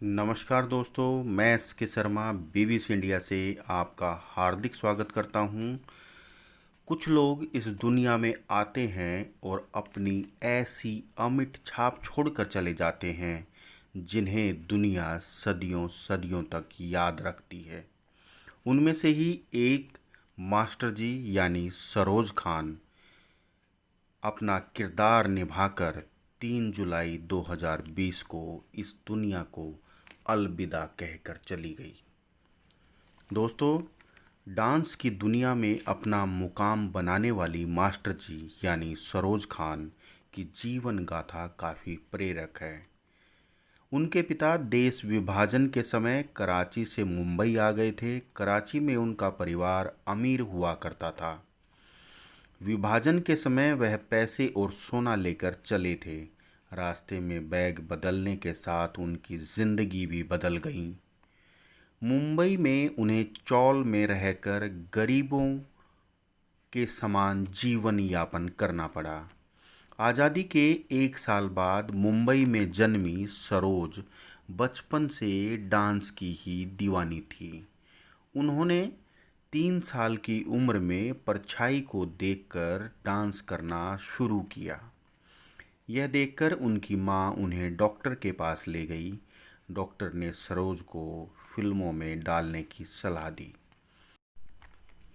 नमस्कार दोस्तों, मैं एस के शर्मा बीबीसी इंडिया से आपका हार्दिक स्वागत करता हूं। कुछ लोग इस दुनिया में आते हैं और अपनी ऐसी अमिट छाप छोड़कर चले जाते हैं जिन्हें दुनिया सदियों सदियों तक याद रखती है। उनमें से ही एक मास्टर जी यानी सरोज खान अपना किरदार निभाकर 3 जुलाई 2020 को इस दुनिया को अलविदा कहकर चली गई। दोस्तों, डांस की दुनिया में अपना मुकाम बनाने वाली मास्टर जी यानी सरोज खान की जीवन गाथा काफ़ी प्रेरक है। उनके पिता देश विभाजन के समय कराची से मुंबई आ गए थे। कराची में उनका परिवार अमीर हुआ करता था। विभाजन के समय वह पैसे और सोना लेकर चले थे। रास्ते में बैग बदलने के साथ उनकी ज़िंदगी भी बदल गई। मुंबई में उन्हें चौल में रहकर गरीबों के समान जीवन यापन करना पड़ा। आज़ादी के 1 साल बाद मुंबई में जन्मी सरोज बचपन से डांस की ही दीवानी थी। उन्होंने 3 साल की उम्र में परछाई को देखकर डांस करना शुरू किया। यह देखकर उनकी मां उन्हें डॉक्टर के पास ले गई। डॉक्टर ने सरोज को फिल्मों में डालने की सलाह दी।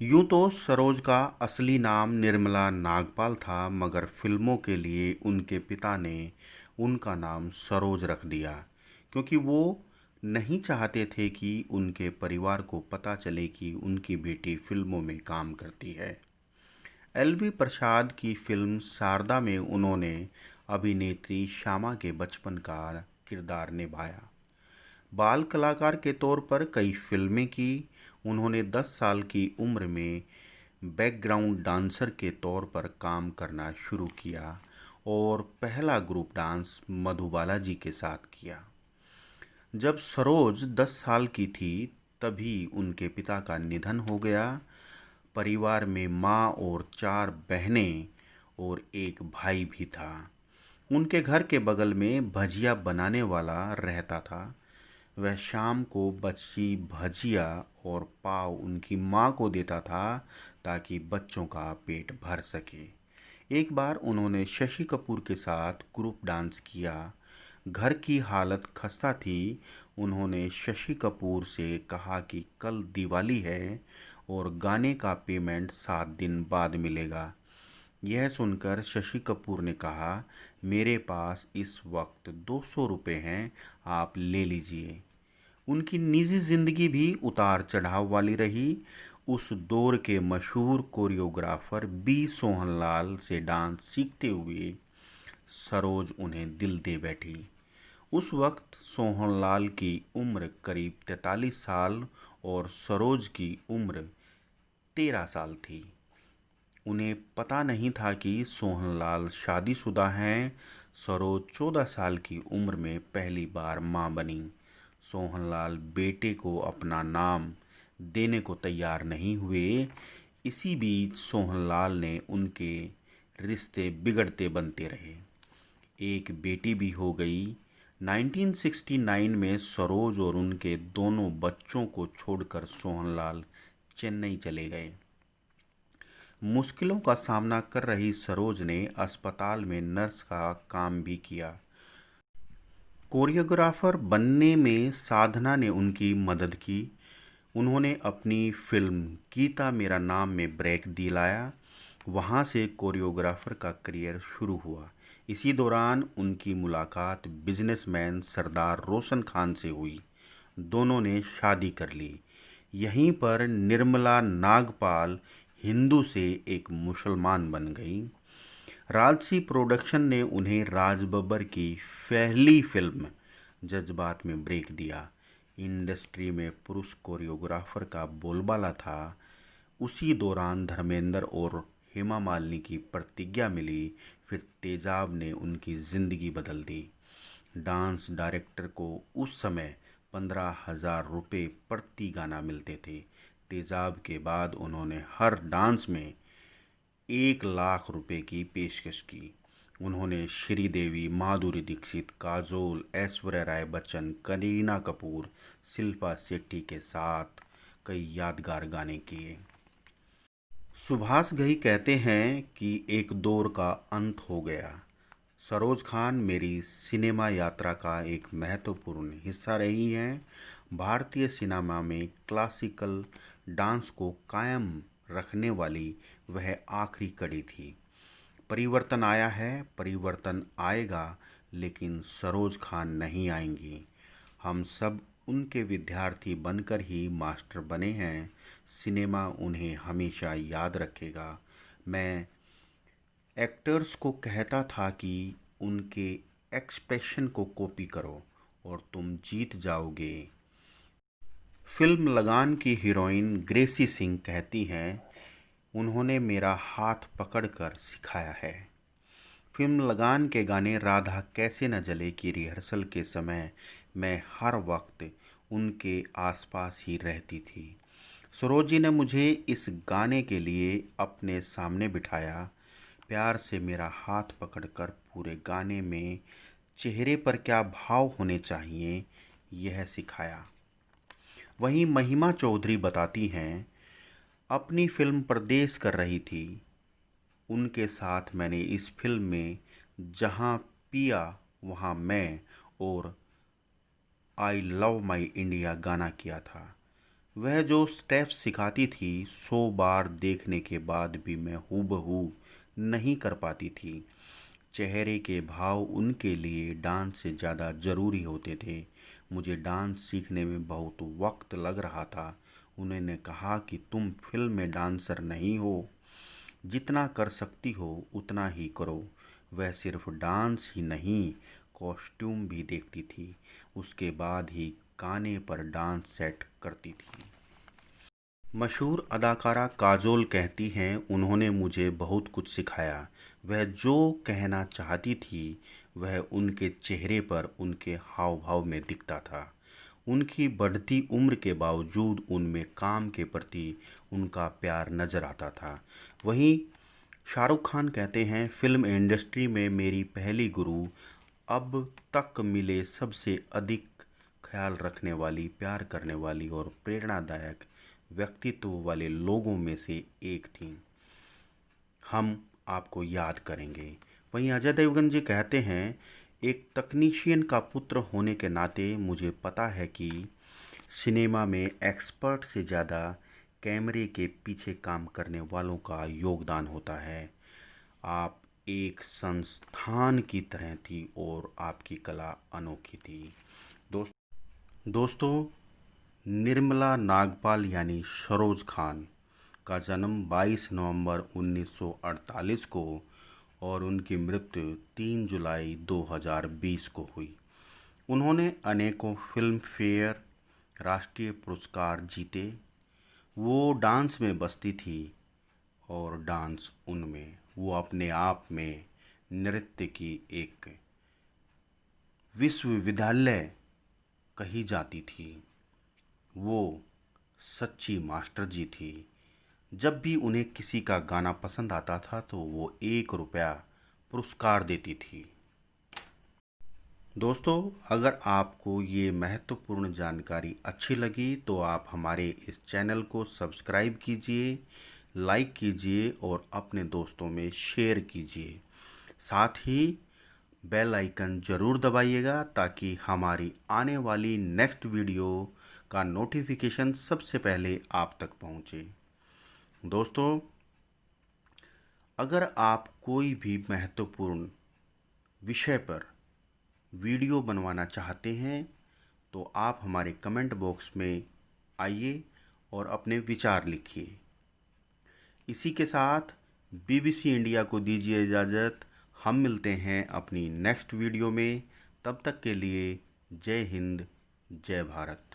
यूं तो सरोज का असली नाम निर्मला नागपाल था, मगर फिल्मों के लिए उनके पिता ने उनका नाम सरोज रख दिया, क्योंकि वो नहीं चाहते थे कि उनके परिवार को पता चले कि उनकी बेटी फिल्मों में काम करती है। एल.वी. प्रसाद की फिल्म शारदा में उन्होंने अभिनेत्री श्यामा के बचपन का किरदार निभाया। बाल कलाकार के तौर पर कई फिल्में की। उन्होंने 10 साल की उम्र में बैकग्राउंड डांसर के तौर पर काम करना शुरू किया और पहला ग्रुप डांस मधुबाला जी के साथ किया। जब सरोज 10 साल की थी तभी उनके पिता का निधन हो गया। परिवार में माँ और 4 बहनें और एक भाई भी था। उनके घर के बगल में भजिया बनाने वाला रहता था। वह शाम को बची भजिया और पाव उनकी माँ को देता था ताकि बच्चों का पेट भर सके। एक बार उन्होंने शशि कपूर के साथ ग्रुप डांस किया। घर की हालत खस्ता थी। उन्होंने शशि कपूर से कहा कि कल दिवाली है और गाने का पेमेंट 7 दिन बाद मिलेगा। यह सुनकर शशि कपूर ने कहा, मेरे पास इस वक्त 200 रुपये हैं, आप ले लीजिए। उनकी निजी ज़िंदगी भी उतार चढ़ाव वाली रही। उस दौर के मशहूर कोरियोग्राफर बी सोहनलाल से डांस सीखते हुए सरोज उन्हें दिल दे बैठी। उस वक्त सोहनलाल की उम्र करीब 43 साल और सरोज की उम्र 13 साल थी। उन्हें पता नहीं था कि सोहनलाल शादीशुदा हैं। सरोज 14 साल की उम्र में पहली बार मां बनी। सोहनलाल बेटे को अपना नाम देने को तैयार नहीं हुए। इसी बीच सोहनलाल ने उनके रिश्ते बिगड़ते बनते रहे। एक बेटी भी हो गई। 1969 में सरोज और उनके दोनों बच्चों को छोड़कर सोहनलाल चेन्नई चले गए। मुश्किलों का सामना कर रही सरोज ने अस्पताल में नर्स का काम भी किया। कोरियोग्राफर बनने में साधना ने उनकी मदद की। उन्होंने अपनी फिल्म गीता मेरा नाम में ब्रेक दिलाया। वहां से कोरियोग्राफर का करियर शुरू हुआ। इसी दौरान उनकी मुलाकात बिजनेसमैन सरदार रोशन खान से हुई। दोनों ने शादी कर ली। यहीं पर निर्मला नागपाल हिंदू से एक मुसलमान बन गई। राजसी प्रोडक्शन ने उन्हें राज बब्बर की पहली फिल्म जज्बात में ब्रेक दिया। इंडस्ट्री में पुरुष कोरियोग्राफर का बोलबाला था। उसी दौरान धर्मेंद्र और हेमा मालिनी की प्रतिज्ञा मिली। फिर तेजाब ने उनकी ज़िंदगी बदल दी। डांस डायरेक्टर को उस समय 15,000 रुपये प्रति गाना मिलते थे। तेजाब के बाद उन्होंने हर डांस में 1 लाख रुपए की पेशकश की। उन्होंने श्रीदेवी, माधुरी दीक्षित, काजोल, ऐश्वर्या राय बच्चन, करीना कपूर, शिल्पा शेट्टी के साथ कई यादगार गाने किए। सुभाष घई कहते हैं कि एक दौर का अंत हो गया। सरोज खान मेरी सिनेमा यात्रा का एक महत्वपूर्ण हिस्सा रही हैं। भारतीय सिनेमा में क्लासिकल डांस को कायम रखने वाली वह आखिरी कड़ी थी। परिवर्तन आया है, परिवर्तन आएगा, लेकिन सरोज खान नहीं आएंगी। हम सब उनके विद्यार्थी बनकर ही मास्टर बने हैं। सिनेमा उन्हें हमेशा याद रखेगा। मैं एक्टर्स को कहता था कि उनके एक्सप्रेशन को कॉपी करो और तुम जीत जाओगे। फिल्म लगान की हीरोइन ग्रेसी सिंह कहती हैं, उन्होंने मेरा हाथ पकड़कर सिखाया है। फिल्म लगान के गाने राधा कैसे न जले की रिहर्सल के समय मैं हर वक्त उनके आसपास ही रहती थी। सरोज जी ने मुझे इस गाने के लिए अपने सामने बिठाया, प्यार से मेरा हाथ पकड़कर पूरे गाने में चेहरे पर क्या भाव होने चाहिए यह सिखाया। वहीं महिमा चौधरी बताती हैं, अपनी फिल्म परदेस कर रही थी, उनके साथ मैंने इस फिल्म में जहाँ पिया वहाँ मैं और आई लव माई इंडिया गाना किया था। वह जो स्टेप्स सिखाती थी 100 बार देखने के बाद भी मैं हूबहू नहीं कर पाती थी। चेहरे के भाव उनके लिए डांस से ज़्यादा ज़रूरी होते थे। मुझे डांस सीखने में बहुत वक्त लग रहा था। उन्होंने कहा कि तुम फिल्म में डांसर नहीं हो, जितना कर सकती हो उतना ही करो। वह सिर्फ डांस ही नहीं, कॉस्ट्यूम भी देखती थी, उसके बाद ही गाने पर डांस सेट करती थी। मशहूर अदाकारा काजोल कहती हैं, उन्होंने मुझे बहुत कुछ सिखाया। वह जो कहना चाहती थी वह उनके चेहरे पर, उनके हाव भाव में दिखता था। उनकी बढ़ती उम्र के बावजूद उनमें काम के प्रति उनका प्यार नज़र आता था। वहीं शाहरुख खान कहते हैं, फिल्म इंडस्ट्री में मेरी पहली गुरु, अब तक मिले सबसे अधिक ख्याल रखने वाली, प्यार करने वाली और प्रेरणादायक व्यक्तित्व वाले लोगों में से एक थीं। हम आपको याद करेंगे। वहीं अजय देवगन जी कहते हैं, एक तकनीशियन का पुत्र होने के नाते मुझे पता है कि सिनेमा में एक्सपर्ट से ज़्यादा कैमरे के पीछे काम करने वालों का योगदान होता है। आप एक संस्थान की तरह थी और आपकी कला अनोखी थी। दोस्तों, निर्मला नागपाल यानी सरोज खान का जन्म 22 नवंबर 1948 को और उनकी मृत्यु 3 जुलाई 2020 को हुई। उन्होंने अनेकों फिल्म फेयर राष्ट्रीय पुरस्कार जीते। वो डांस में बसती थी और डांस उनमें। वो अपने आप में नृत्य की एक विश्वविद्यालय कही जाती थी। वो सच्ची मास्टर जी थी। जब भी उन्हें किसी का गाना पसंद आता था तो वो 1 रुपया पुरस्कार देती थी। दोस्तों, अगर आपको ये महत्वपूर्ण जानकारी अच्छी लगी तो आप हमारे इस चैनल को सब्सक्राइब कीजिए, लाइक कीजिए और अपने दोस्तों में शेयर कीजिए। साथ ही बेल आइकन ज़रूर दबाइएगा ताकि हमारी आने वाली नेक्स्ट वीडियो का नोटिफिकेशन सबसे पहले आप तक पहुंचे। दोस्तों, अगर आप कोई भी महत्वपूर्ण विषय पर वीडियो बनवाना चाहते हैं तो आप हमारे कमेंट बॉक्स में आइए और अपने विचार लिखिए। इसी के साथ बीबीसी इंडिया को दीजिए इजाज़त। हम मिलते हैं अपनी नेक्स्ट वीडियो में। तब तक के लिए जय हिंद, जय भारत।